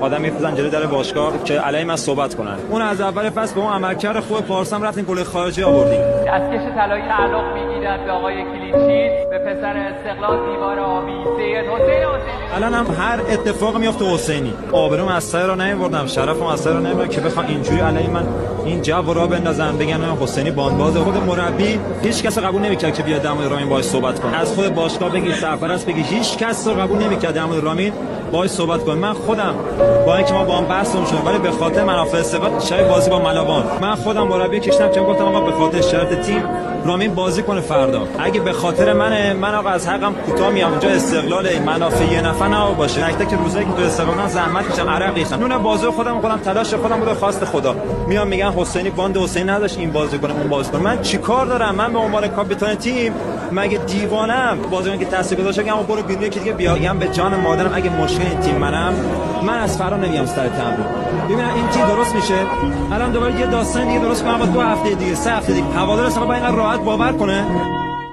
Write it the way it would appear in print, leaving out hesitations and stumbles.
آدم میفرستن جلوی در باشگاه که علی من صحبت کنن. اون از اول فصل به اون عملکرد خوب پارسا هم رفتیم گل خارجی آوردیم. دستکش طلایی تعلق میگیرد به آقای کلینچیت، به پسر استقلال دیوار آبی سید حسین. الان هم هر اتفاقی میفته حسینی. آبروم از سر رو نمیبردم، شرفم از سر رو نمیبردم که بخوام اینجوری علی من این جو را بندازم بگن حسینی باندباز. خود مربی هیچ کس قبول نمیکرد که بیاد در مورد رامین باهاش صحبت کنه. از خود باشگاه بگی سرپرست بگی هیچ کس رو قبول نمیکرد در مورد رامین باهاش صحبت کنه. من خودم با اینکه ما با هم بحث شد ولی به خاطر منافع استقلال شب بازی با ملابان من خودم مربی کشیدم که گفتم آقا به خاطر شرط تیم رامین بازی کنه فردا. اگه به خاطر من آقا از حقم کوتاه میام اونجا استقلال منافع یه نفر نه باشه. نکته که روزایی که تو استقلال زحمت کشم عرق ریختم نون بازی خودم تلاش خودم بود خواست خدا. میام میگن حسینی باند حسین نداشت این بازی کنه اون بازی کنه. من چیکار دارم؟ من به عنوان کاپیتان تیم مگه دیوانم؟ بازیکن که تاثیرگذار شدم برو بیرون یکی دیگه بیایم به جان مادرم اگه مشکل این تیم من از فرا نمیام سر تمرین. ببینم این تیم درست میشه. الان دوباره یه داستان دیگه درست کنم با 2 هفته دیگه 3 هفته دیگه هوادار اصلا با این راحت باور کنه.